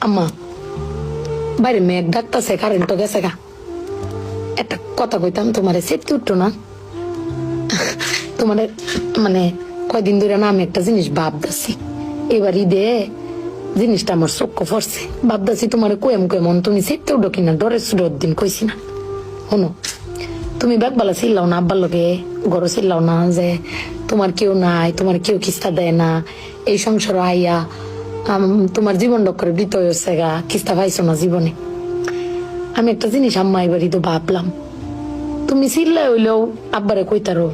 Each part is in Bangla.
আম্মা বাইরে মেঘ ডাকতেছে, কারেন্ট গেছে গা। একটা কথা কইতাম, তোমারে সেফটি উঠতো না? তোমার মানে কয়দিন ধরে না আমি একটা জিনিস ভাবতেছি, এবার ঈদে জিনিসটা আমার চোখ পড়ছে। ভাবতেছি তোমার কেমন তুমি সেফটি উঠো কিনা, ডরে সুডোর দিন কইছি না। শোনো, তুমি ব্যাগবালা ছিলাও না, আব্বার লোকে গড় ছিলাও না যে তোমার কেউ নাই, তোমার কেউ কিস্তা দেয় না, এই সংসার আইয়া তোমার জীবন ডক্করে বৃত হয়েছে গা, কিস্তা পাইছো না জীবনে। আমি একটা জিনিস আম্মা এবারই তো ভাবলাম, তুমি চিল্লাই হইলেও আব্বারে কইতারো,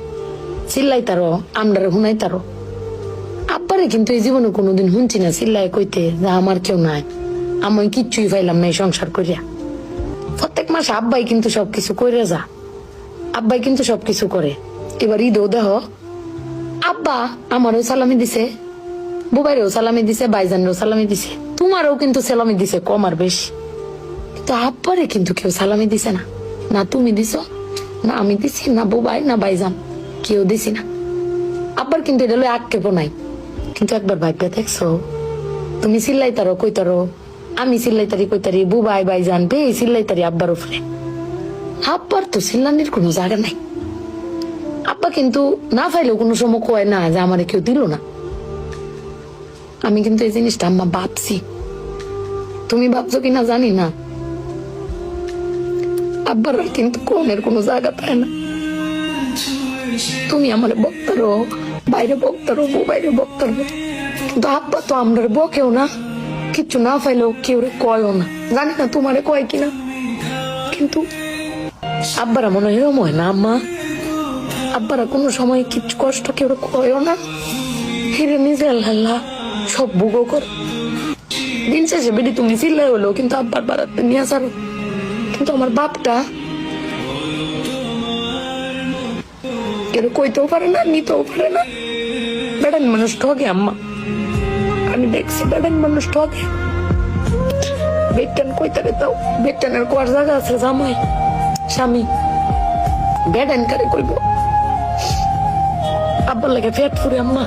চিল্লাইতারো, আমরারে শুনাইতারো। আব্বারে কিন্তু এই জীবনে কোনোদিন শুনছি না চিল্লাই কইতে যে আমার কেউ নাই, আমি কিচ্ছুই পাইলাম না এই সংসার করিয়া। প্রত্যেক মাসে আব্বাই কিন্তু সবকিছু করে যা, আব্বাই কিন্তু সবকিছু করে। এবার ঈদও দেহ আব্বা আমারও সালামি দিছে, বুবাইরেও সালামি দিছে, ভাইজানেরও সালামি দিছে, তোমারও কিন্তু সালামি দিছে কম আর বেশি। কিন্তু আব্বারে কিন্তু কেউ সালামি দিছে না, না তুমি দিছো, না আমি দিছি, না বুবাই, না ভাইজান, কেউ দিছি না। আব্বার কিন্তু এটা লই আক্ষেপও নাই। কিন্তু একবার ভাইপে দেখছো, তুমি চিল্লাইতারো কইতারো, আমি চিল্লাইতারি কইতারি, বুবাই ভাইজান বে চিল্লাইতারি আব্বার উপরে। আব্বার তো চিল্লানির কোনো জায়গা নাই। আব্বা কিন্তু না পাইলেও কোনো সময় কয় না যে আমারে কেউ দিল না। আমি কিন্তু এই জিনিসটা আম্মা ভাবছি, তুমি ভাবছো কিনা জানি না। আব্বার কিন্তু কোনের কোনো জায়গা পায় না। তুমি আমার বক্তারো, বাইরে বক্তারো, বাইরে বক্তারো, কিন্তু আব্বা তো আমরা বকেও না, কিচ্ছু না পাইলেও কেউ কয়ও না। জানি না তোমারে কয় কিনা, কিন্তু আব্বারা মনে হয় এরম হয় না আম্মা? আব্বারা কোনো সময় কিছু কষ্ট কেউ কয়ও না, হিরে নিজে আল্লাহ সব ভোগও কর। দিন শেষে বেরি তুমি চিল্লাই হলো, কিন্তু আব্বার বাড়াতে নিয়ে আসারো। কিন্তু আমার বাপটা কেউ কইতেও পারে না, নিতেও পারে না। বেড়ান মানুষ ঠকে আম্মা, আমি দেখছি বেড়ান মানুষ ঠকে। বেটান কইতারে তাও বেটানের কোয়ার জায়গা আছে, জামাই স্বামী বেড়ান কারে কইব। আব্বার লাগে পেট ফুরে আম্মা।